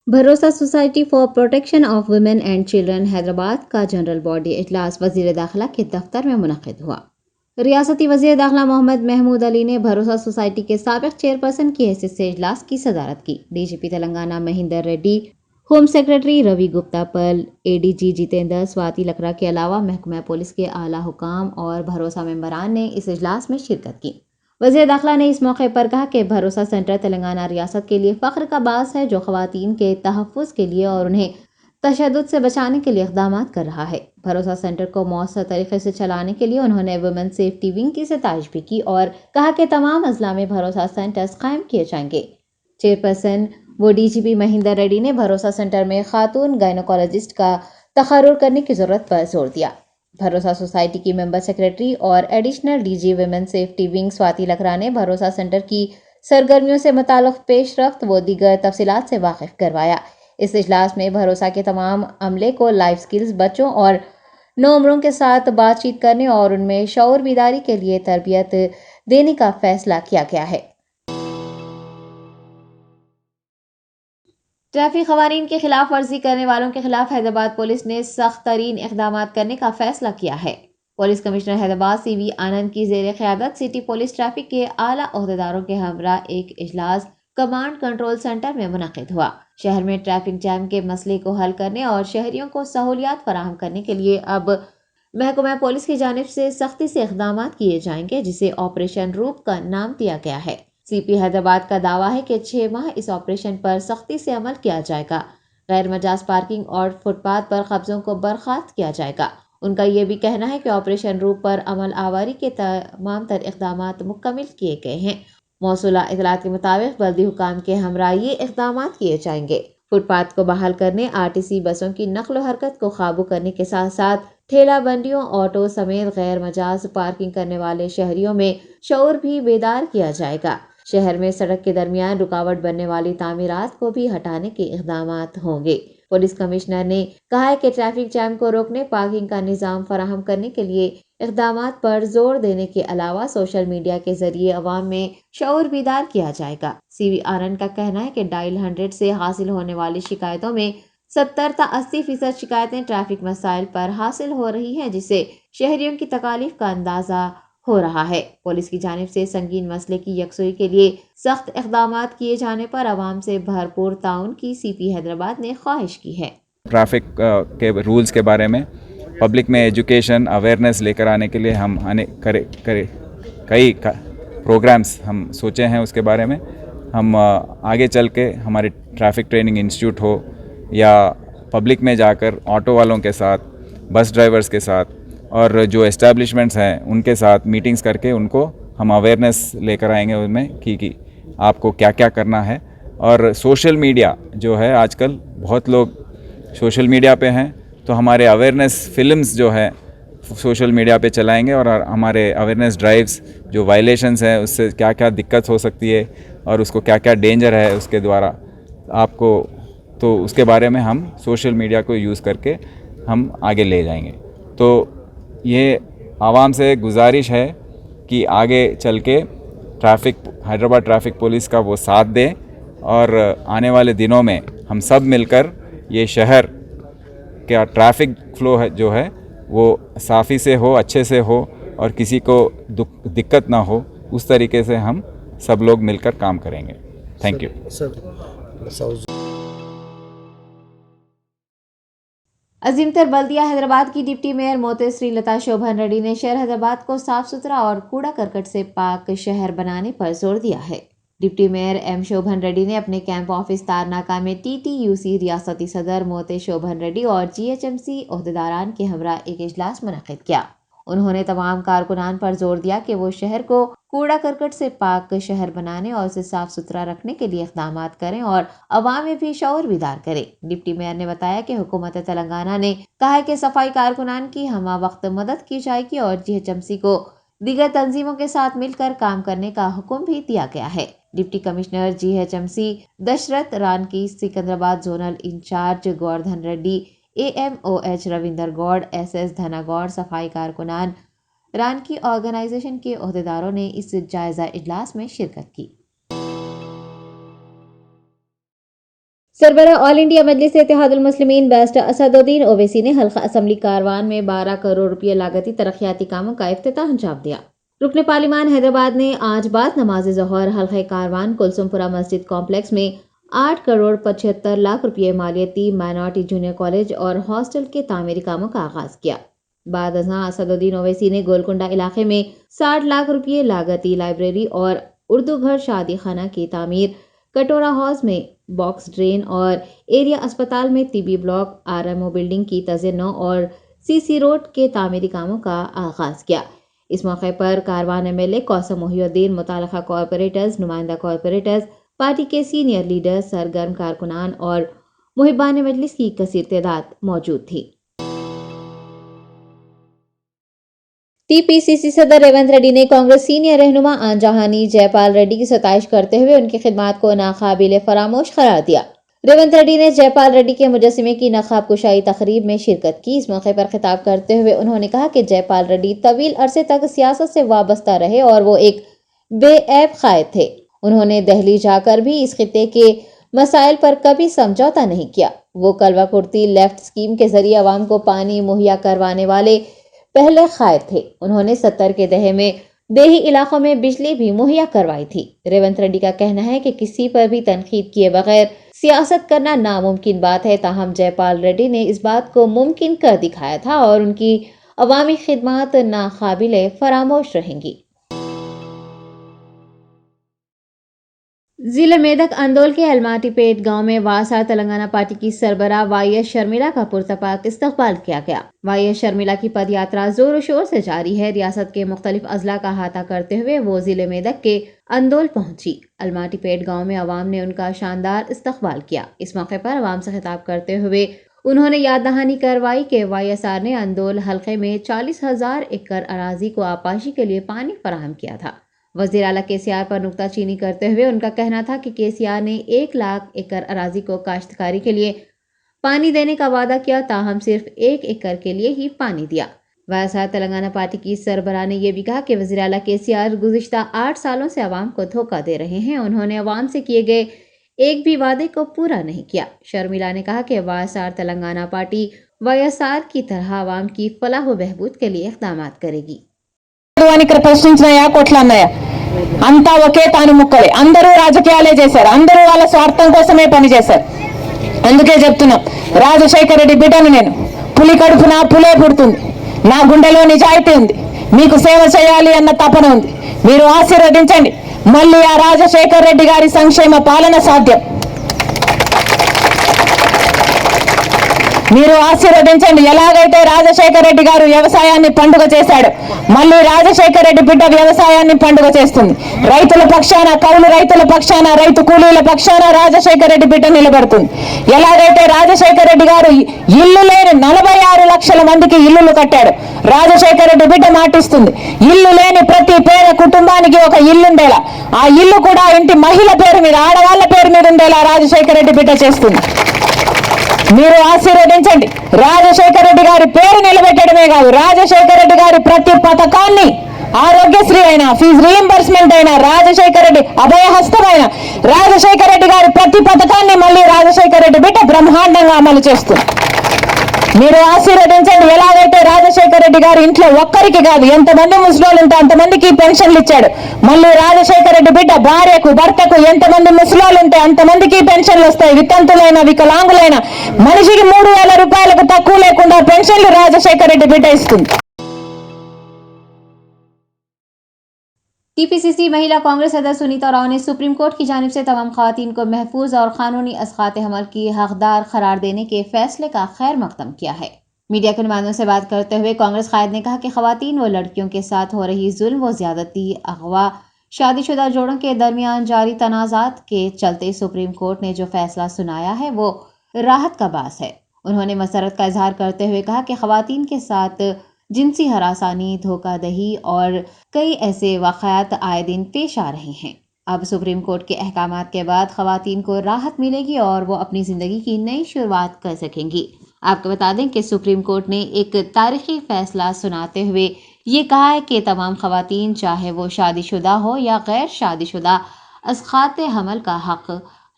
भरोसा society for protection of women and children Hyderabad का general body इजलास वजीर दाखिला के दफ्तर में मुनक़िद हुआ। रियासती वजीर दाखिला मोहम्मद महमूद अली ने भरोसा सोसाइटी के साबिक़ चेयरपर्सन की हैसियत से इजलास की सदारत की। DGP Telangana Mahinder Reddy, home secretary Ravi Gupta पल, एडीजी जितेंद्र, स्वाति लकड़ा के अलावा महकमा पुलिस के आला हुकाम और भरोसा मेंबरान ने इस इजलास में शिरकत की। वज़ीर दाखिला ने इस मौके पर कहा कि भरोसा सेंटर तेलंगाना रियासत के लिए फ़ख्र का बास है, जो ख़वातीन के तहफ़्फ़ुज़ के लिए और उन्हें तशद्दुद से बचाने के लिए इक़दाम कर रहा है। भरोसा सेंटर को मौसर तरीके से चलाने के लिए उन्होंने वुमेन सेफ्टी विंग की सितारिश भी की और कहा कि तमाम अज़ला में भरोसा सेंटर्स कायम किए जाएंगे। चेयरपर्सन व डीजीपी महिंदर रेड्डी ने भरोसा सेंटर में खातून गायनोकोलॉजिस्ट का तक़र्रुर करने की ज़रूरत पर जोर दिया। भरोसा सोसाइटी की मेंबर सेक्रेटरी और additional DG women safety wing Swati Lakra ने भरोसा सेंटर की सरगर्मियों से मुताल्लिक़ पेशरफ्त व दीगर तफसीलात से वाकिफ करवाया। इस इजलास में भरोसा के तमाम अमले को लाइफ स्किल्स, बच्चों और नौमरों के साथ बातचीत करने और उनमें शऊर बीदारी के लिए तरबियत देने का फैसला किया गया है। ट्रैफिक क़वानीन की खिलाफ वर्जी करने वालों के खिलाफ हैदराबाद पुलिस ने सख्त तरीन इक़दाम करने का फैसला किया है। पुलिस कमिश्नर हैदराबाद सीवी आनंद की ज़ेर क़यादत सिटी पुलिस ट्रैफिक के आला ओहदेदारों के हमरा एक इजलास कमांड कंट्रोल सेंटर में मुनक़िद हुआ। शहर में ट्रैफिक जैम के मसले को हल करने और शहरियों को सहूलियात फराहम करने के लिए अब महकमा पुलिस की जानिब से सख्ती से इक़दाम किए जाएंगे, जिसे ऑपरेशन रूप का नाम दिया गया है। सीपी हैदराबाद का दावा है कि 6 माह इस ऑपरेशन पर सख्ती से अमल किया जाएगा। गैर मजाज पार्किंग और फुटपाथ पर कब्जों को बर्खास्त किया जाएगा। उनका यह भी कहना है कि ऑपरेशन रूप पर अमल आवारी के तमाम तर इक़दाम मुकम्मिल किए गए हैं। मौसूला इतलात के मुताबिक बल्दी हुकाम के हमरा ये इक़दाम किए जाएंगे। फुटपाथ को बहाल करने, आरटीसी बसों की नकलो हरकत को काबू करने के साथ साथ ठेला बंडियों, ऑटो समेत गैर मजाज पार्किंग करने वाले शहरियों में शऊर भी बेदार किया जाएगा। शहर में सड़क के दरमियान रुकावट बनने वाली तामीरात को भी हटाने के इक़दाम होंगे। पुलिस कमिश्नर ने कहा है कि ट्रैफिक जैम को रोकने, पार्किंग का निज़ाम फराहम करने के लिए इक़दाम पर जोर देने के अलावा सोशल मीडिया के जरिए अवाम में शऊर बीदार किया जाएगा। सीवी आनंद का कहना है कि डायल 100 से हासिल होने वाली शिकायतों में 70 से 80% शिकायतें ट्रैफिक मसाइल पर हासिल हो रही हैं, जिससे शहरियों की तकालीफ का अंदाज़ा हो रहा है। पुलिस की जानिब से संगीन मसले की यकसुई के लिए सख्त इक़दाम किए जाने पर आवाम से भरपूर ताउन की सीपी हैदराबाद ने ख्वाहिश की है। ट्रैफिक के रूल्स के बारे में पब्लिक में एजुकेशन अवेयरनेस लेकर आने के लिए हम कई प्रोग्राम्स हम सोचे हैं। उसके बारे में हम आगे चल के हमारे ट्रैफिक ट्रेनिंग इंस्टीट्यूट हो या पब्लिक में जाकर ऑटो वालों के साथ, बस ड्राइवर्स के साथ और जो एस्टैब्लिशमेंट्स हैं उनके साथ मीटिंग्स करके उनको हम अवेयरनेस लेकर आएंगे उनमें कि आपको क्या क्या करना है। और सोशल मीडिया जो है, आजकल बहुत लोग सोशल मीडिया पे हैं, तो हमारे अवेयरनेस फिल्म्स जो है सोशल मीडिया पे चलाएंगे और हमारे अवेयरनेस ड्राइव्स जो वायलेशंस हैं उससे क्या क्या दिक्कत हो सकती है और उसको क्या क्या डेंजर है उसके द्वारा आपको, तो उसके बारे में हम सोशल मीडिया को यूज़ करके हम आगे ले जाएंगे। तो ये आवाम से गुजारिश है कि आगे चल के हैदराबाद ट्रैफिक पुलिस का वो साथ दें और आने वाले दिनों में हम सब मिलकर ये शहर का ट्रैफिक फ्लो है जो है वो साफ़ी से हो, अच्छे से हो और किसी को दिक्कत ना हो, उस तरीके से हम सब लोग मिलकर काम करेंगे। Thank you. अजीमतर बल्दिया हैदराबाद की डिप्टी मेयर मोतेश्री लता शोभन रेड्डी ने शहर हैदराबाद को साफ सुथरा और कूड़ा करकट से पाक शहर बनाने पर जोर दिया है। डिप्टी मेयर एम शोभन रेड्डी ने अपने कैंप ऑफिस तारनाका में टीटीयूसी रियासती सदर मोते शोभन रेड्डी और जीएचएमसी ओहदेदारान के हमरा एक इजलास मुनक़िद किया। उन्होंने तमाम कारकुनान पर जोर दिया कि वो शहर को कूड़ा करकट से पाक शहर बनाने और उसे साफ सुथरा रखने के लिए इक़दाम करें और अवाम में भी शऊर बीदार करें। डिप्टी मेयर ने बताया कि हुकूमत तेलंगाना ने कहा है कि सफाई कारकुनान की हमा वक्त मदद की जाएगी और जीएचएमसी को दीगर तंजीमों के साथ मिलकर काम करने का हुक्म भी दिया गया है। Deputy commissioner GHMC Dasharath Ranki, Secunderabad zonal incharge Govardhan Reddy, AMOH Ravinder Goud, SS Dhanagoud, सफाई कारकुनान रानकी ऑर्गेनाइजेशन के ओहदेदारों ने इस जायजा इजलास में शिरकत की। सरबरा ऑल इंडिया मजलिस इत्तेहादुल मुस्लिमीन बैरिस्टर असदुद्दीन ओवैसी ने हल्का असम्बली कारवान में 12 करोड़ रुपये लागती तरक्याती कामों का इफ्तिताह अंजाम दिया। रुकन पार्लिमान हैदराबाद ने आज बाद नमाज ज़ोहर हल्का कारवान कुलसुमपुरा मस्जिद कॉम्प्लेक्स में 8 करोड़ 75 लाख रुपये मालियती माइनॉरिटी जूनियर कॉलेज और हॉस्टल के तामीरी कामों का आगाज किया। बाद अज़ां असदुद्दीन ओवैसी ने गोलकुंडा इलाके में 60 लाख रुपये लागती लाइब्रेरी और उर्दू घर शादी खाना की तामीर, कटोरा हाउस में बॉक्स ड्रेन और एरिया अस्पताल में तिबी ब्लॉक, आरएमओ बिल्डिंग की तज़न्नो और सीसी रोड के तामीरी कामों का आगाज किया। इस मौके पर कारवान एमएलए कौसम मोहिउद्दीन, मुताल्लिका कॉरपोरेटर्स, नुमाइंदा कॉरपोरेटर्स, पार्टी के सीनियर लीडर्स, सरगर्म कारकुनान और मुहिबान मजलिस की कसीर तादाद मौजूद थी। टीपीसीसी सदर रेवंत रेड्डी ने कांग्रेस सीनियर रहनुमा आनजहानी जयपाल रेड्डी की सताइश करते हुए उनकी खिदमात को नाकाबिले फरामोश करार दिया। रेवंत रेड्डी ने जयपाल रेड्डी के मुजस्समे की नकाब कुशाई तकरीब में शिरकत की। इस मौके पर खिताब करते हुए उन्होंने कहा कि जयपाल रेड्डी तवील अरसे तक सियासत से वाबस्ता रहे और वो एक बेऐब कायद थे। उन्होंने दिल्ली जाकर भी इस खिते के मसाइल पर कभी समझौता नहीं किया। वो कलवा कुर्ती लेफ्ट स्कीम के जरिए आवाम को पानी मुहैया करवाने वाले पहले कायद थे। उन्होंने 70 के दहे में देही इलाकों में बिजली भी मुहैया करवाई थी। रेवंत रेड्डी का कहना है कि किसी पर भी तनकीद किए बगैर सियासत करना नामुमकिन बात है, ताहम जयपाल रेड्डी ने इस बात को मुमकिन कर दिखाया था और उनकी अवामी खिदमत नाकाबिले फरामोश रहेंगी। जिले मेदक अंदोल के अलमाटीपेट गांव में वासा तेलंगाना पार्टी की सरबरा वाईएस शर्मिला का पुरतपाक इस्तकबाल किया गया। वाईएस शर्मिला की पदयात्रा जोर शोर से जारी है। रियासत के मुख्तलिफ अजला का अहाता करते हुए वो जिले मेदक के अंदोल पहुंची। अलमाटीपेट गांव में अवाम ने उनका शानदार इस्तकबाल किया। इस मौके पर अवाम से खिताब करते हुए उन्होंने याद दहानी करवाई कि वाईएसआर ने अंदोल हल्के में 40,000 एकड़ अराजी को आपाशी के लिए पानी फराहम किया था। वज़ीर आला केसीआर पर नुक्ताचीनी करते हुए उनका कहना था कि केसीआर ने 1 लाख एकड़ अराजी को काश्तकारी के लिए पानी देने का वादा किया, ताहम सिर्फ 1 एकड़ के लिए ही पानी दिया। वाईएसआर तेलंगाना पार्टी की सरबराह ने यह भी कहा कि वज़ीर आला केसीआर गुज़िश्ता 8 सालों से आवाम को धोखा दे रहे हैं। उन्होंने आवाम से किए गए एक भी वादे को पूरा नहीं किया। शर्मिला ने कहा कि वाईएसआर तेलंगाना पार्टी वाईएसआर की तरह आवाम की फलाह व बहबूद के लिए इक़दामात करेगी। ఇక్కడ ప్రశ్నించినాయా కొట్లాన్నాయా అంతా ఒకే తాను ముక్కలే, అందరూ రాజకీయాలే చేశారు, అందరూ వాళ్ళ స్వార్థం కోసమే పనిచేశారు. అందుకే చెప్తున్నాం, రాజశేఖర రెడ్డి బిడ్డను నేను, పులి కడుపున పులే పుడుతుంది, నా గుండెలో నిజాయితీ ఉంది, మీకు సేవ చేయాలి అన్న తపన ఉంది. మీరు ఆశీర్వదించండి, మళ్ళీ ఆ రాజశేఖర రెడ్డి గారి సంక్షేమ పాలన సాధ్యం. మీరు ఆశీర్వదించండి. ఎలాగైతే రాజశేఖర రెడ్డి గారు వ్యవసాయాన్ని పండుగ చేశాడు, మళ్ళీ రాజశేఖర రెడ్డి బిడ్డ వ్యవసాయాన్ని పండుగ చేస్తుంది. రైతుల పక్షాన, కౌలు రైతుల పక్షాన, రైతు కూలీల పక్షాన రాజశేఖర రెడ్డి బిడ్డ నిలబడుతుంది. ఎలాగైతే రాజశేఖర రెడ్డి గారు ఇల్లు లేని 46 లక్షల మందికి ఇల్లులు కట్టాడు, రాజశేఖర రెడ్డి బిడ్డ మాటిస్తుంది, ఇల్లు లేని ప్రతి పేద కుటుంబానికి ఒక ఇల్లుండేలా, ఆ ఇల్లు కూడా ఇంటి మహిళ పేరు మీద, ఆడవాళ్ల పేరు మీద ఉండేలా రాజశేఖర రెడ్డి బిడ్డ చేస్తుంది. మీరు ఆశీర్వదించండి. రాజశేఖర రెడ్డి గారి పేరు నిలబెట్టడమే కాదు, రాజశేఖర రెడ్డి గారి ప్రతి పథకాన్ని, ఆరోగ్యశ్రీ అయినా, ఫీజు రీయింబర్స్మెంట్ అయినా, రాజశేఖర రెడ్డి అభయహస్తం అయినా, రాజశేఖర రెడ్డి గారి ప్రతి పథకాన్ని మళ్ళీ రాజశేఖర రెడ్డి బిడ్డ బ్రహ్మాండంగా అమలు చేస్తుంది. మీరు ఆశీర్వదించండి. ఎలాగైతే రాజశేఖర రెడ్డి గారి ఇంట్లో ఒక్కరికి కాదు, ఎంతమంది ముసలోళ్ళు ఉంటే అంతమందికి పెన్షన్లు ఇచ్చాడు, మళ్ళీ రాజశేఖర రెడ్డి బిడ్డ భార్యకు, భర్తకు ఎంతమంది ముసలోళ్ళు ఉంటే అంతమందికి పెన్షన్లు వస్తాయి. వితంతులైన, వికలాంగులైన మనిషికి 3,000 రూపాయలకు తక్కువ లేకుండా పెన్షన్లు రాజశేఖర రెడ్డి బిడ్డ ఇస్తుంది. टीपीसीसी महिला कांग्रेस सदस्य सुनीता राव ने सुप्रीम कोर्ट की जानिब से तमाम खवातीन को महफूज और कानूनी असकात हमल की हकदार करार देने के फैसले का खैर मकदम किया है। मीडिया के नुमाइंदों से बात करते हुए कांग्रेस कायद ने कहा कि खवातीन व लड़कियों के साथ हो रही जुल्म व ज्यादती, अगवा, शादीशुदा जोड़ों के दरमियान जारी तनाजात के चलते सुप्रीम कोर्ट ने जो फैसला सुनाया है वो राहत का बास है। उन्होंने मसरत का इजहार करते हुए कहा कि खवातीन के साथ जिनसी हरासानी, धोखाधही और कई ऐसे वाक़यात आए दिन पेश आ रहे हैं। अब सुप्रीम कोर्ट के अहकामात के बाद खवातीन को राहत मिलेगी और वो अपनी ज़िंदगी की नई शुरुआत कर सकेंगी। आपको बता दें कि सुप्रीम कोर्ट ने एक तारीखी फैसला सुनाते हुए ये कहा है कि तमाम खवातीन, चाहे वो शादीशुदा हो या गैर शादीशुदा, असकात हमल का हक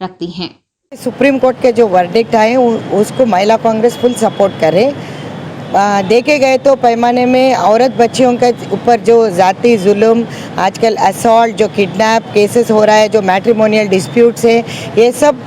रखती हैं। सुप्रीम कोर्ट के जो वर्डिक्ट आए उसको महिला कांग्रेस फुल सपोर्ट करे। देखे गए तो पैमाने में औरत बच्चियों के ऊपर जो ज़ाती जुल्म, आजकल असॉल्ट, जो किडनैप केसेस हो रहा है, जो मैट्रिमोनियल डिस्प्यूट्स है, ये सब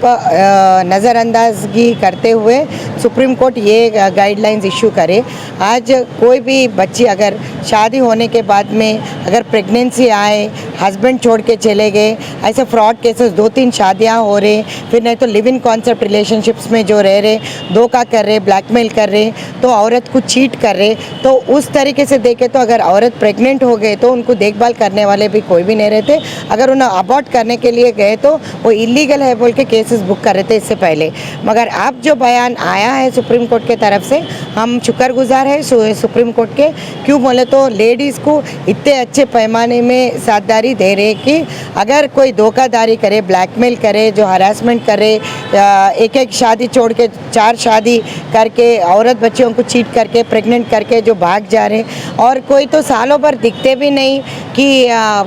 नज़रअंदाजगी करते हुए सुप्रीम कोर्ट ये गाइडलाइंस इशू करे। आज कोई भी बच्ची अगर शादी होने के बाद में अगर प्रेगनेंसी आए, हस्बैंड छोड़ के चले गए, ऐसे फ्रॉड केसेस 2-3 शादियां हो रहे, फिर नहीं तो लिव इन कॉन्सेप्ट रिलेशनशिप्स में जो रह रहे, धोखा कर रहे, ब्लैकमेल कर रहे, तो औरत को चीट कर रहे, तो उस तरीके से देखे तो अगर औरत प्रेग्नेंट हो गए तो उनको देखभाल करने वाले भी कोई भी नहीं रहते। अगर उन्हें अबॉर्ट करने के लिए गए तो वो इलीगल है बोल के केसेस बुक कर रहे थे इससे पहले। मगर अब जो बयान आया है सुप्रीम कोर्ट के तरफ से, हम शुक्रगुजार है सुप्रीम कोर्ट के। क्यों बोले तो लेडीज़ को इतने अच्छे पैमाने में साझेदारी दे रहे कि अगर कोई धोखाधड़ी करे, ब्लैकमेल करे, जो हरासमेंट करे, एक शादी छोड़ के 4 शादी करके औरत बच्चियों को चीट करके प्रेग्नेंट करके जो भाग जा रहे, और कोई तो सालों भर दिखते भी नहीं कि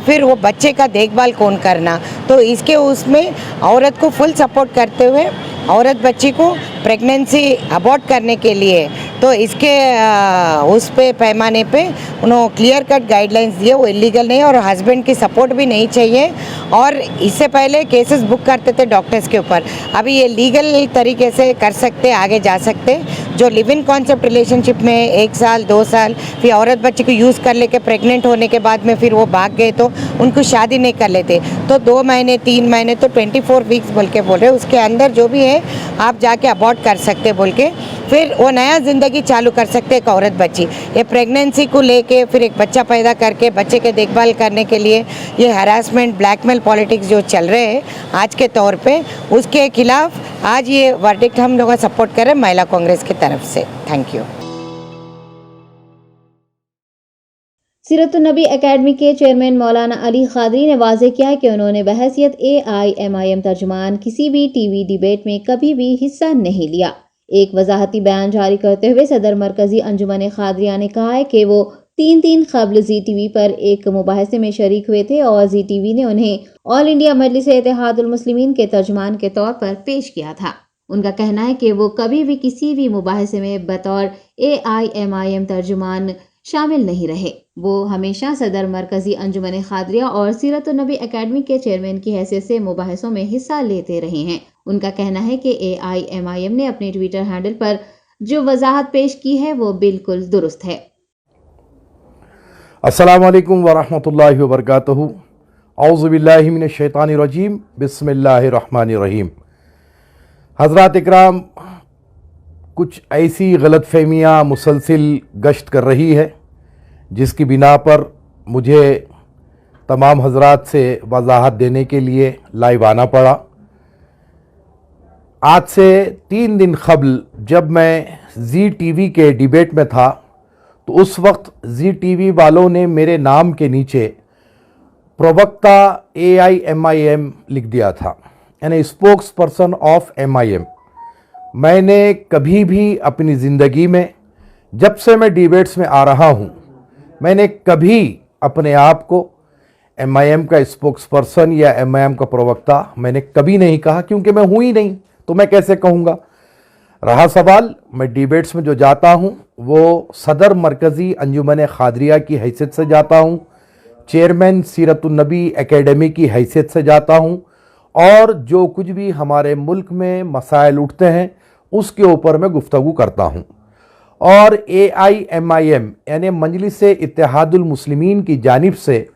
फिर वो बच्चे का देखभाल कौन करना। तो इसके उसमें औरत को फुल सपोर्ट करते हुए औरत बच्ची को प्रेगनेंसी अबॉर्ट करने के लिए तो इसके उस पे पैमाने पे उन्होंने क्लियर कट गाइडलाइंस दिए, वो इलीगल नहीं और हस्बैंड की सपोर्ट भी नहीं चाहिए। और इससे पहले केसेस बुक करते थे डॉक्टर्स के ऊपर, अभी ये लीगल तरीके से कर सकते, आगे जा सकते। जो लिव इन कॉन्सेप्ट रिलेशनशिप में 1 साल 2 साल फिर औरत बच्ची को यूज़ कर लेके प्रेग्नेंट होने के बाद में फिर वो भाग गए तो उनको शादी नहीं कर लेते, तो 2 महीने 3 महीने तो 24 वीक्स बोल के बोल रहे, उसके अंदर जो भी है आप जाके अबॉर्ट कर सकते बोल के फिर वो नया ज़िंदगी चालू कर सकते एक औरत बच्ची। ये प्रेगनेंसी को लेके फिर एक बच्चा पैदा करके बच्चे के देखभाल करने के लिए ये हरासमेंट, ब्लैकमेल पॉलिटिक्स जो चल रहे हैं आज के तौर पे, उसके खिलाफ आज ये वर्डिक्ट हम लोग सपोर्ट कर रहे हैं महिला कांग्रेस की तरफ से। Thank you. सीरतुन्नबी एकेडमी के चेयरमैन मौलाना अली खादरी ने वाज़ेह किया है कि उन्होंने बहैसियत AIMIM तर्जुमान किसी भी टीवी डिबेट में कभी भी हिस्सा नहीं लिया। एक वजाहती बयान जारी करते हुए सदर मरकजी अंजुमन खादरिया ने कहा है कि वो 3 दिन कबल ZTV पर एक मुबाहसे में शरीक हुए थे और ZTV ने उन्हें ऑल इंडिया मजलिस इत्तेहादुल मुस्लिमीन के तर्जुमान के तौर पर पेश किया था। उनका कहना है कि वो कभी भी किसी भी मुबाहसे में बतौर AIMIM तर्जुमान शामिल नहीं रहे। वो हमेशा सदर मरकजी अंजुमन खादरिया और सीरतुन्नबी एकेडमी के चेयरमैन की हैसियत से मुबाहसों में हिस्सा लेते रहे हैं। उनका कहना है कि AIMIM ने अपने ट्विटर हैंडल पर जो वजाहत पेश की है वो बिल्कुल दुरुस्त है। अस्सलामु अलैकुम वरहमतुल्लाहि वबरकातुहू। औज़ु बिल्लाहि मिनश शैतानिर रजीम। बिस्मिल्लाहिर रहमानिर रहीम। हज़रात इकराम, कुछ ऐसी गलतफहमियाँ मुसलसिल गश्त कर रही है जिसकी बिना पर मुझे तमाम हज़रात से वजाहत देने के लिए लाइव आना पड़ा। आज से 3 दिन कबल जब मैं ZTV के डिबेट में था तो उस वक्त ZTV वालों ने मेरे नाम के नीचे प्रवक्ता AIMIM लिख दिया था, यानी स्पोक्स पर्सन ऑफ MIM। मैंने कभी भी अपनी ज़िंदगी में, जब से मैं डिबेट्स में आ रहा हूँ, मैंने कभी अपने आप को MIM का स्पोक्स पर्सन या MIM का प्रवक्ता मैंने कभी नहीं कहा, क्योंकि मैं हूँ ही नहीं, तो मैं कैसे कहूँगा। रहा सवाल, मैं डिबेट्स में जो जाता हूँ वो सदर मरकज़ी अंजुमन खादरिया की हैसियत से जाता हूँ, चेयरमैन सीरतुन्नबी एकेडमी की हैसियत से जाता हूँ, और जो कुछ भी हमारे मुल्क में मसाइल उठते हैं उसके ऊपर मैं गुफ्तगू करता हूँ। और AIMIM यानी मजलिस इत्तेहादुल मुस्लिमीन की जानिब से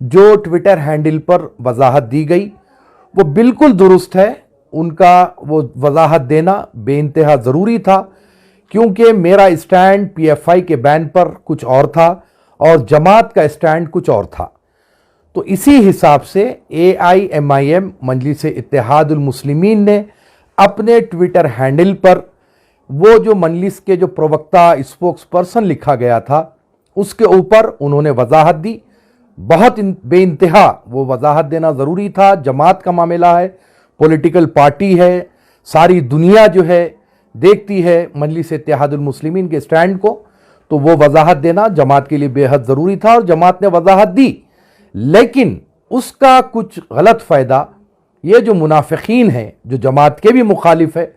जो ट्विटर हैंडल पर वजाहत दी गई वो बिल्कुल दुरुस्त है। उनका वो वजाहत देना बेइंतहा ज़रूरी था, क्योंकि मेरा स्टैंड PFI के बैन पर कुछ और था और जमात का स्टैंड कुछ और था। तो इसी हिसाब से AIMIM मजलिस इत्तेहादुल मुस्लिमीन ने अपने ट्विटर हैंडल पर वो जो मजलिस के जो प्रवक्ता स्पोक्स पर्सन लिखा गया था उसके ऊपर उन्होंने वजाहत दी। बहुत बेइंतहा वो वजाहत देना ज़रूरी था। जमात का मामला है, पॉलिटिकल पार्टी है, सारी दुनिया जो है देखती है मजलिस इत्तेहादुल मुस्लिमीन के स्टैंड को, तो वो वजाहत देना जमात के लिए बेहद ज़रूरी था और जमात ने वजाहत दी। लेकिन उसका कुछ गलत फ़ायदा ये जो मुनाफिकीन हैं, जो जमात के भी मुखालिफ है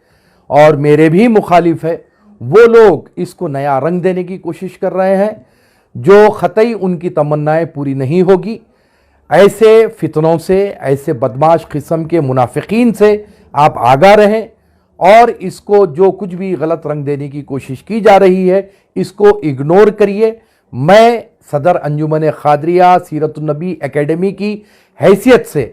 और मेरे भी मुखालिफ है, वो लोग इसको नया रंग देने की कोशिश कर रहे हैं, जो ख़तई उनकी तमन्नाएं पूरी नहीं होगी। ऐसे फितनों से, ऐसे बदमाश किस्म के मुनाफिकीन से आप आगाह रहें और इसको जो कुछ भी गलत रंग देने की कोशिश की जा रही है इसको इग्नोर करिए। मैं सदर अंजुमन खादरिया सीरतुन्नबी एकेडमी की हैसियत से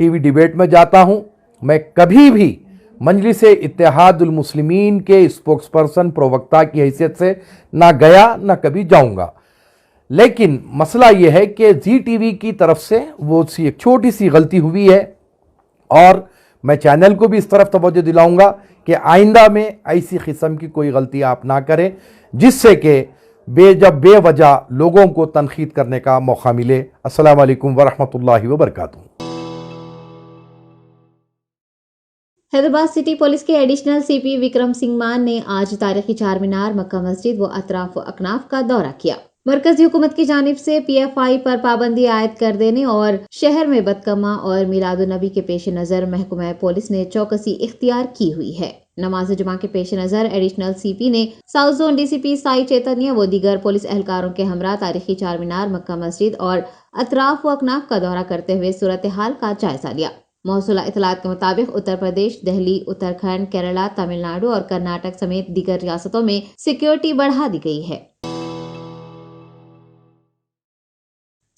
टीवी डिबेट में जाता हूं। मैं कभी भी मजलिस इत्तेहादुल मुस्लिमीन के स्पोक्सपर्सन प्रवक्ता की हैसियत से ना गया ना कभी जाऊंगा। लेकिन मसला यह है कि जी टीवी की तरफ से वो सी एक छोटी सी गलती हुई है और मैं चैनल को भी इस तरफ तवज्जो दिलाऊंगा कि आइंदा में ऐसी किस्म की कोई गलती आप ना करें जिससे कि बेवजह लोगों को तनकीद करने का मौका मिले। अस्सलाम वालेकुम वरहमतुल्लाहि वबरकातुहू। हैदराबाद सिटी पुलिस के एडिशनल सीपी विक्रम सिंह मान ने आज तारीखी चार मीनार, मक्का मस्जिद व अतराफ व अकनाफ का दौरा किया। मरकजी हुकूमत की जानिब से PFI पर पाबंदी आयद कर देने और शहर में बदकमा और मिलादुन्नबी के पेश नज़र महकमा पुलिस ने चौकसी इख्तियार की हुई है। नमाज जुमा के पेश नज़र एडिशनल CP ने साउथ जोन DCP साई चैतन्य व दीगर पुलिस एहलकारों के हमरा तारीखी चार मीनार, मक्का मस्जिद और अतराफ व अकनाफ का दौरा करते हुए सूरत हाल का जायजा लिया। मौसूला इतलात के मुताबिक उत्तर प्रदेश, दिल्ली, उत्तराखंड, केरला, तमिलनाडु और कर्नाटक समेत दीगर रियासतों में सिक्योरिटी बढ़ा दी गई है।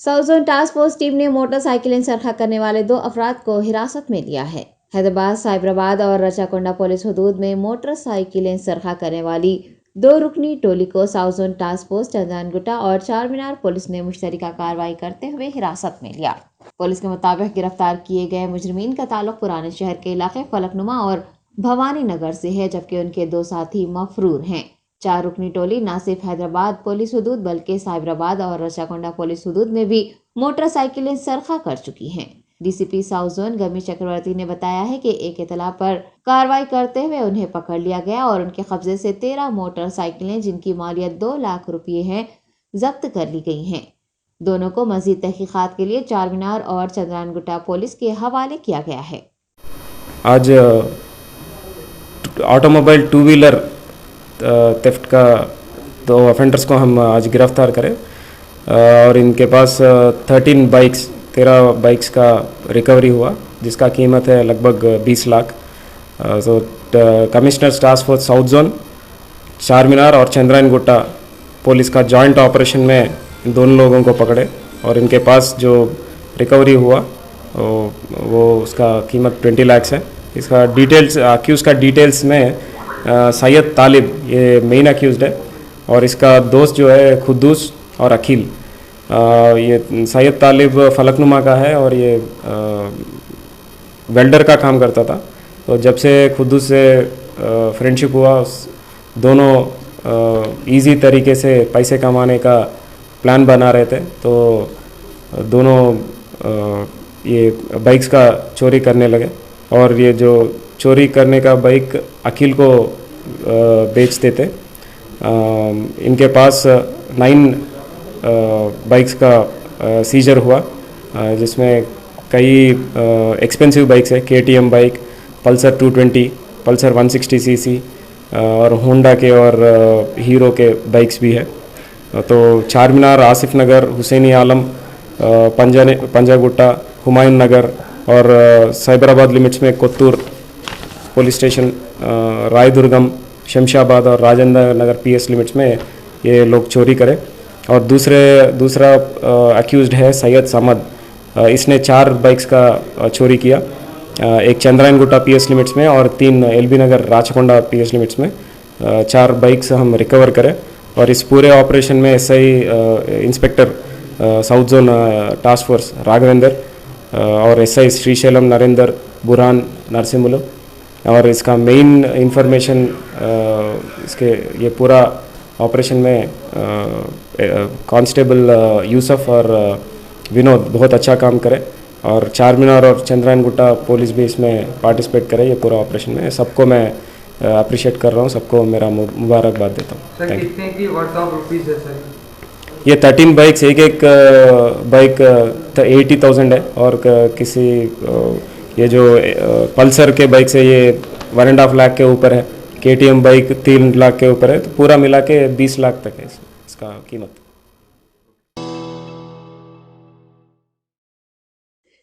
South zone task force team ने मोटरसाइकिलें सरखा करने वाले 2 अफराद को हिरासत में लिया है। हैदराबाद, साइबराबाद और रचाकोंडा पुलिस हुदूद में मोटरसाइकिलें सरखा करने वाली 2 रुकनी टोली को south zone task force, Chandrayangutta और चार मीनार पुलिस ने मुश्तरका कार्रवाई करते हुए हिरासत में लिया। पुलिस के मुताबिक गिरफ्तार किए गए मुजरिमीन का ताल्लुक पुराने शहर के इलाके फलकनुमा और भवानी नगर से है, जबकि उनके 2 साथी मफरूर हैं। 4 रुकनी टोली न सिर्फ हैदराबाद पुलिस हुदूद बल्कि साइबराबाद और रचाकोंडा पुलिस हुदूद में भी मोटरसाइकिलें सरखा कर चुकी हैं। DCP साउथ जोन गमी चक्रवर्ती ने बताया है कि एक इतला पर कार्रवाई करते हुए उन्हें पकड़ लिया गया और उनके कब्जे से 13 मोटरसाइकिलें जिनकी मालियत 2 लाख रुपये है जब्त कर ली गई हैं। दोनों को मजीद तहकीकात के लिए चार मीनार और चंद्रानगुट्टा पुलिस के हवाले किया गया है। आज ऑटोमोबाइल 2 व्हीलर थेफ्ट का 2 ऑफेंडर्स को हम आज गिरफ्तार करें और इनके पास 13 बाइक्स का रिकवरी हुआ जिसका कीमत है लगभग 20 lakh. So commissioner task force south zone, Charminar और चंद्रायनगुट्टा पुलिस का जॉइंट ऑपरेशन में इन दोनों लोगों को पकड़े और इनके पास जो रिकवरी हुआ वो उसका कीमत 20 लाख है। इसका डिटेल्स अक्यूज़ का डिटेल्स में सैयद तालिब ये मेन अक्यूज़ड है और इसका दोस्त जो है खुद्दूस और अखिल। ये सैयद तालिब फलकनुमा का है और ये वेल्डर का काम करता था। तो जब से खुद्दूस से फ्रेंडशिप हुआ दोनों इजी तरीके से पैसे कमाने का प्लान बना रहे थे। तो दोनों ये बाइक्स का चोरी करने लगे और ये जो चोरी करने का बाइक अखिल को बेचते थे। इनके पास 9 बाइक्स का सीजर हुआ जिसमें कई एक्सपेंसिव बाइक्स है, KTM bike, Pulsar 220, Pulsar 160cc और होंडा के और हीरो के बाइक्स भी है। तो चार मीनार, आसिफ नगर, हुसैनी आलम, पंजागुट्टा, हुमायूं नगर और साइबराबाद लिमिट्स में कोत्तूर पुलिस स्टेशन, रायदुर्गम, शमशाबाद और राजेंद्र नगर PS लिमिट्स में ये लोग चोरी करे। और दूसरा अक्यूज़ड है सैयद समद। इसने 4 बाइक्स का चोरी किया, एक चंद्रायनगुट्टा PS लिमिट्स में और 3 LB नगर राचकोंडा PS लिमिट्स में। 4 बाइक्स हम रिकवर करें और इस पूरे ऑपरेशन में SI inspector south zone task force Raghavendra और SI श्रीशैलम नरेंद्र, बुरहान, नरसिम्हलु और इसका मेन इंफॉर्मेशन इसके ये पूरा ऑपरेशन में कांस्टेबल यूसुफ और विनोद बहुत अच्छा काम करे और चार मीनार और चंद्रायनगुट्टा पुलिस भी इसमें पार्टिसिपेट करे ये पूरा ऑपरेशन में। सबको मैं अप्रिशिएट कर रहा हूँ, सबको मेरा मुबारकबाद देता हूँ। सर कितने की वर्थ ऑफ रुपीस है सर? ये 13 बाइक्स, एक बाइक 80,000 है और किसी ये जो पल्सर के बाइक से ये 1.5 लाख के ऊपर है, KTM बाइक 3 लाख के ऊपर है, तो पूरा मिला के 20 लाख तक है इसका कीमत।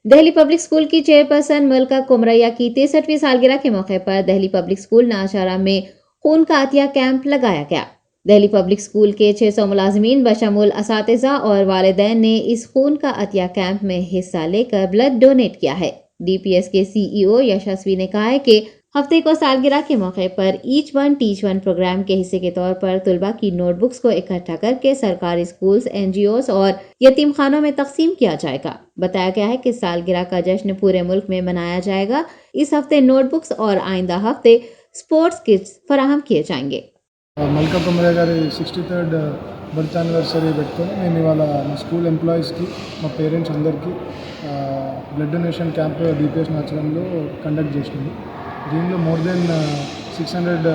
दिल्ली पब्लिक स्कूल की चेयरपर्सन मलका कुमरैया की 63वीं सालगिरह के मौके पर दिल्ली पब्लिक स्कूल नाचारा में खून का अतिया कैंप लगाया गया। दिल्ली पब्लिक स्कूल के 600 मुलाजमीन बशमूल असातिज़ा और वालिदैन ने इस खून का अतिया कैंप में हिस्सा लेकर ब्लड डोनेट किया है। DPS के CEO यशस्वी ने कहा है कि हफ्ते को सालगिरह के मौके पर each one teach one programme के हिस्से के तौर पर तुलबा की नोटबुक्स को इकट्ठा करके सरकारी स्कूल्स, NGOs और यतीम खानों में तकसीम किया जाएगा। बताया गया है कि सालगिरह का जश्न पूरे मुल्क में मनाया जाएगा। इस हफ्ते नोटबुक्स और आइंदा हफ्ते स्पोर्ट्स किट्स फराहम किए जाएंगे। మల్కా కుమరయ్య గారి 63rd బర్త్ యానివర్సరీ పెట్టుకొని మేము ఇవాళ మా స్కూల్ ఎంప్లాయీస్కి, మా పేరెంట్స్ అందరికీ బ్లడ్ డొనేషన్ క్యాంప్ DPS నాచరంలో కండక్ట్ చేసినాము. దీనిలో మోర్ దెన్ 600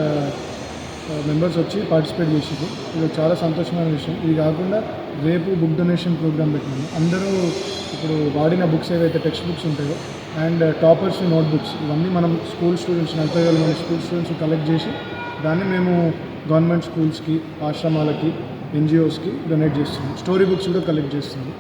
మెంబర్స్ వచ్చి పార్టిసిపేట్ చేసారు. ఇది చాలా సంతోషమైన విషయం. ఇది కాకుండా రేపు బుక్ డొనేషన్ ప్రోగ్రామ్ పెట్టినాము. అందరూ ఇప్పుడు వాడిన బుక్స్ ఏవైతే టెక్స్ట్ బుక్స్ ఉంటాయో అండ్ టాపర్స్ నోట్బుక్స్ ఇవన్నీ మనం స్కూల్ స్టూడెంట్స్ 40,000 మంది స్కూల్ స్టూడెంట్స్ కలెక్ట్ చేసి దాన్ని మేము గవర్నమెంట్ స్కూల్స్కి, ఆశ్రమాలకి, NGOస్కి డొనేట్ చేస్తున్నాం. స్టోరీ బుక్స్ కూడా కలెక్ట్ చేస్తున్నాం.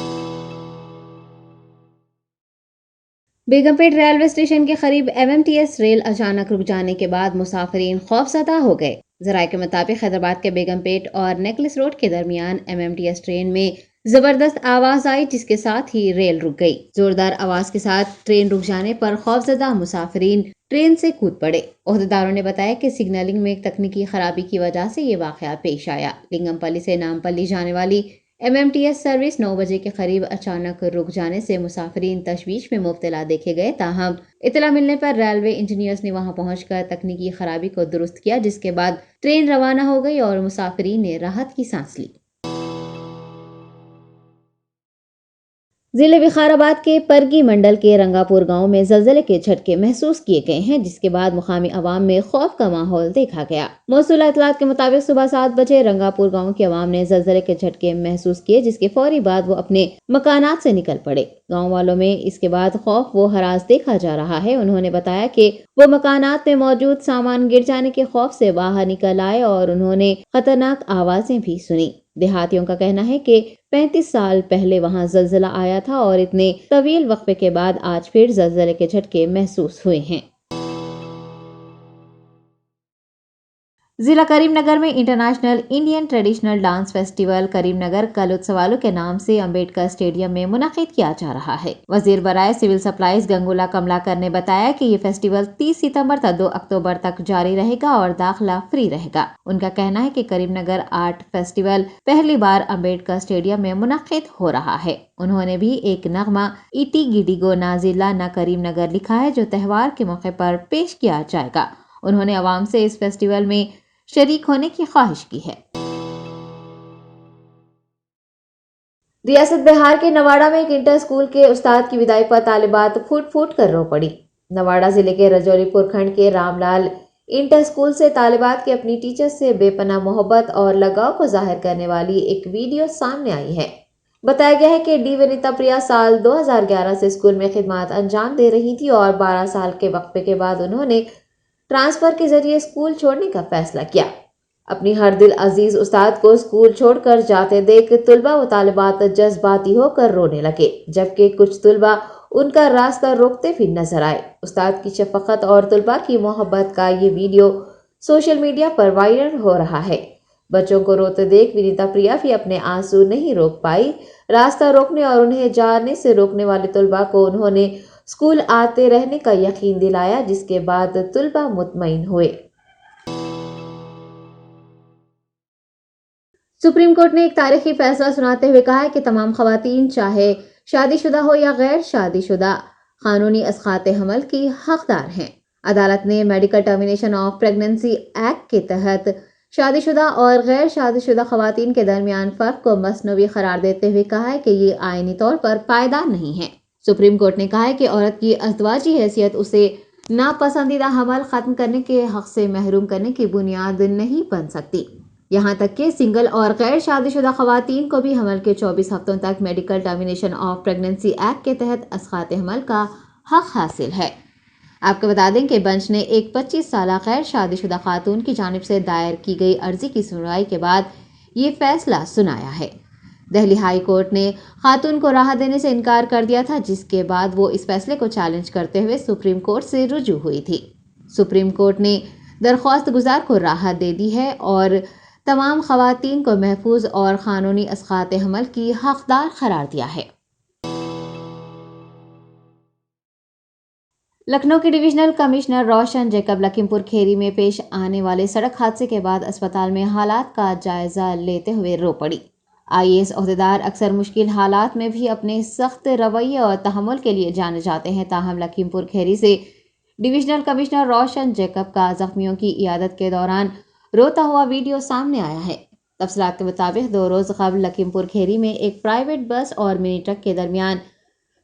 बेगमपेट रेलवे स्टेशन के करीब MMTS रेल अचानक रुक जाने के बाद मुसाफिरीन खौफजदा हो गए। जराये के मुताबिक हैदराबाद के बेगमपेट और नेकलेस रोड के दरमियान MMTS ट्रेन में जबरदस्त आवाज आई, जिसके साथ ही रेल रुक गई। जोरदार आवाज के साथ ट्रेन रुक जाने पर खौफजदा मुसाफिरीन ट्रेन से कूद पड़े। ओहदेदारों ने बताया कि सिग्नलिंग में एक तकनीकी खराबी की वजह से ये वाकया पेश आया। लिंगमपल्ली से नामपल्ली जाने वाली MMTS सर्विस 9 बजे के करीब अचानक रुक जाने से मुसाफिरीन तशवीश में मुब्तला देखे गए। ताहम इतला मिलने पर रेलवे इंजीनियर्स ने वहां पहुंचकर तकनीकी खराबी को दुरुस्त किया, जिसके बाद ट्रेन रवाना हो गई और मुसाफिरीन ने राहत की सांस ली। जिले विखाराबाद के परगी मंडल के रंगापुर गांव में जलजले के झटके महसूस किए गए हैं, जिसके बाद मुकामी अवाम में खौफ का माहौल देखा गया। मौसूला इतलात के मुताबिक सुबह 7 बजे रंगापुर गांव के अवाम ने जलजले के झटके महसूस किए, जिसके फौरी बाद वो अपने मकानात से निकल पड़े। गाँव वालों में इसके बाद खौफ व हरास देखा जा रहा है। उन्होंने बताया कि वो मकानात में मौजूद सामान गिर जाने के खौफ से बाहर निकल आए और उन्होंने खतरनाक आवाजें भी सुनी। देहातियों का कहना है कि 35 साल पहले वहां जलजला आया था और इतने तवील वक्फे के बाद आज फिर जलजले के झटके महसूस हुए हैं। जिला करीमनगर में international Indian traditional dance festival Karimnagar कल उत्सवालों के नाम से अंबेडकर स्टेडियम में मुनाकिद किया जा रहा है। वजीर बराए सिविल सप्लाईज गंगूला कमलाकर ने बताया कि ये फेस्टिवल 30 सितंबर तक 2 अक्टूबर तक जारी रहेगा और दाखिला फ्री रहेगा। उनका कहना है कि करीमनगर आर्ट फेस्टिवल पहली बार अंबेडकर स्टेडियम में मुनाकिद हो रहा है। उन्होंने भी एक नगमा इटी गिडिगो नाजिला न करीमनगर लिखा है, जो त्यौहार के मौके पर पेश किया जाएगा। उन्होंने आवाम से इस फेस्टिवल में शरीक होने की ख्वाहिश की है। रियासत बिहार के नवाड़ा में एक इंटर स्कूल के उस्ताद की विदाई पर तालिबात फूट फूट कर रो पड़ी। नवाड़ा जिले के रजौलीपुर खंड के रामलाल इंटर स्कूल से तालिबात की अपनी टीचर से बेपनाह मोहब्बत और लगाव को जाहिर करने वाली एक वीडियो सामने आई है। बताया गया है कि डी वनिता प्रिया साल 2011 से स्कूल में खिदमत अंजाम दे रही थी और 12 साल के वक्फे के बाद उन्होंने ट्रांसफर के जरिए स्कूल छोड़ने का फैसला किया। अपनी हर दिल अजीज उस्ताद को स्कूल छोड़कर जाते देख तुलबा व तालिबात जज्बाती होकर रोने लगे, जबकि कुछ तुलबा उनका रास्ता रोकते भी नजर आए। उस्ताद की शफकत और तुलबा की मोहब्बत का ये वीडियो सोशल मीडिया पर वायरल हो रहा है। बच्चों को रोते देख विनीता प्रिया भी अपने आंसू नहीं रोक पाई। रास्ता रोकने और उन्हें जाने से रोकने वाले तुलबा को उन्होंने स्कूल आते रहने का यकीन दिलाया, जिसके बाद तुलबा मुतमईन हुए। सुप्रीम कोर्ट ने एक तारीखी फैसला सुनाते हुए कहा है कि तमाम खवातीन चाहे शादीशुदा हो या गैर शादीशुदा कानूनी असखात हमल की हकदार हैं। अदालत ने medical termination of pregnancy act के तहत शादीशुदा और गैर शादीशुदा खवातीन के दरमियान फ़र्क को मसनवी करार देते हुए कहा है कि ये आईनी तौर पर पायदार नहीं है। सुप्रीम कोर्ट ने कहा है कि औरत की अज़वाजी हैसियत उसे नापसंदीदा हमल ख़त्म करने के हक़ से महरूम करने की बुनियाद नहीं बन सकती। यहाँ तक कि सिंगल और गैर शादीशुदा खवातीन को भी हमल के 24 हफ्तों तक medical termination of pregnancy act के तहत असखात हमल का हक़ हासिल है। आपको बता दें कि बेंच ने एक 25 साल गैर शादीशुदा खातून की जानिब से दायर की गई अर्जी की सुनवाई के बाद ये फैसला सुनाया है। दिल्ली हाई कोर्ट ने खातून को राहत देने से इनकार कर दिया था, जिसके बाद वो इस फैसले को चैलेंज करते हुए सुप्रीम कोर्ट से रुजू हुई थी। सुप्रीम कोर्ट ने दरख्वास्त गुजार को राहत दे दी है और तमाम खवातीन को महफूज और कानूनी असकात हमल की हकदार करार दिया है। लखनऊ के डिविजनल कमिश्नर रोशन जैकब लखीमपुर खेरी में पेश आने वाले सड़क हादसे के बाद अस्पताल में हालात का जायजा लेते हुए रो पड़ी। IAS ओहदेदार अक्सर मुश्किल हालात में भी अपने सख्त रवैये और तहम्मुल के लिए जाने जाते हैं। ताहम लखीमपुर खेरी से डिविजनल कमिश्नर रोशन जैकब का जख्मियों की इयादत के दौरान रोता हुआ वीडियो सामने आया है। तफसीलात के मुताबिक 2 रोज़ कबल लखीमपुर खेरी में एक प्राइवेट बस और मिनी ट्रक के दरमियान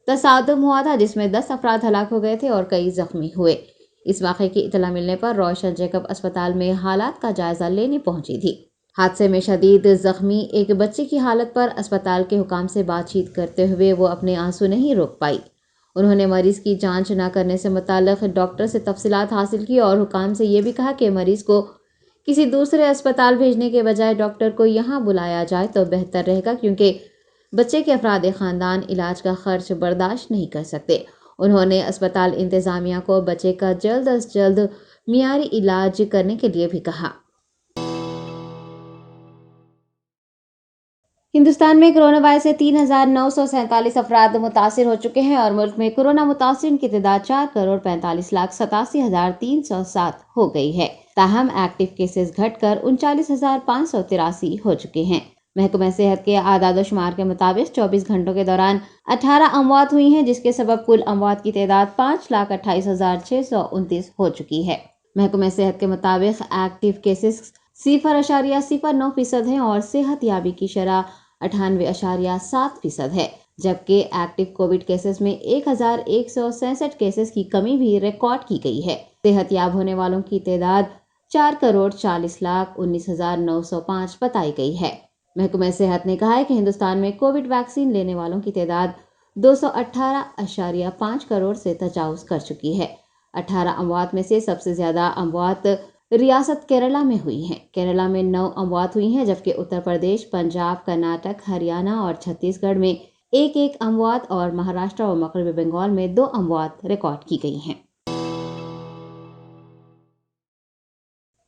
तसादुम हुआ था, जिसमें 10 अफराद हलाक हो गए थे और कई जख्मी हुए। इस वाक़े की इतला मिलने पर रोशन जैकब अस्पताल में हालात का जायजा लेने पहुंची थी। हादसे में शदीद जख्मी एक बच्चे की हालत पर अस्पताल के हुकाम से बातचीत करते हुए वो अपने आंसू नहीं रोक पाई। उन्होंने मरीज की जांच न करने से मुताल्लिक़ डॉक्टर से तफसीलात हासिल की और हुकाम से ये भी कहा कि मरीज को किसी दूसरे अस्पताल भेजने के बजाय डॉक्टर को यहाँ बुलाया जाए तो बेहतर रहेगा, क्योंकि बच्चे के अफराद ख़ानदान इलाज का खर्च बर्दाश्त नहीं कर सकते। उन्होंने अस्पताल इंतज़ामिया को बच्चे का जल्द अज जल्द मियारी इलाज करने के लिए भी कहा। हिंदुस्तान में कोरोना वायरस से 3,947 अफराद मुतासिर हो चुके हैं और मुल्क में कोरोना मुतासिरीन की तादाद 4,45,87,307 हो गई है। ताहम एक्टिव केसेस घटकर 39,583 हो चुके हैं। महकमा सेहत के आदाद शुमार के मुताबिक 24 घंटों के दौरान 18 अमवात हुई हैं, जिसके सबब कुल अमवात की तादाद 5,28,629 हो चुकी है। महकमा सेहत के मुताबिक एक्टिव केसेस 0.09% हैं और सेहत याबी की शरह 98.7% है, जबकि एक्टिव कोविड केसेस में 1,167 केसेस की कमी भी रिकॉर्ड की गई है। सेहत याब होने वालों की तादाद 4,40,19,905 बताई गई है। महकमा सेहत ने कहा है कि हिंदुस्तान में कोविड वैक्सीन लेने वालों की तादाद 218.5 करोड़ से तजावुज कर चुकी है। 18 अमवात में से सबसे ज्यादा अमवात रियासत केरला में हुई हैं। केरला में 9 अमवात हुई हैं, जबकि उत्तर प्रदेश, पंजाब, कर्नाटक, हरियाणा और छत्तीसगढ़ में 1-1 अमवात और महाराष्ट्र और मगरबी बंगाल में 2 अमवात रिकॉर्ड की गई हैं।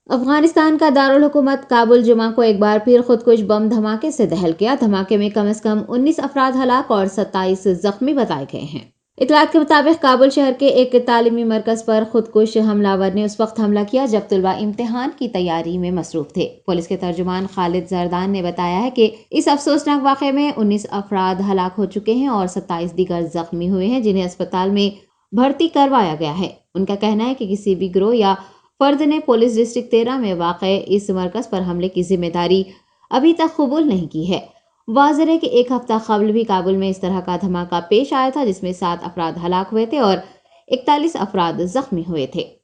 अफगानिस्तान का दारुल हुकूमत काबुल जुमा को एक बार फिर खुदकुश बम धमाके से दहल गया। धमाके में कम से कम 19 अफराद हलाक और 27 जख्मी बताए गए हैं। इतलात के मुताबिक काबुल शहर के एक तालीमी मरकज पर खुदकुश हमलावर ने उस वक्त हमला किया जब तलबा इम्तिहान की तैयारी में मसरूफ थे। पुलिस के तर्जुमान खालिद जरदान ने बताया है कि इस अफसोसनाक वाक़े में 19 अफराद हलाक हो चुके हैं और 27 दीगर जख्मी हुए हैं, जिन्हें अस्पताल में भर्ती करवाया गया है। उनका कहना है कि किसी भी गिरोह या फर्द ने पुलिस डिस्ट्रिक्ट 13 में वाक़े इस मरकज पर हमले की जिम्मेदारी अभी तक कबूल नहीं की है। वाज़ेह है कि एक हफ्ता कबल भी काबुल में इस तरह का धमाका पेश आया था, जिसमें 7 अफराद हलाक हुए थे और 41 अफराद जख्मी हुए थे।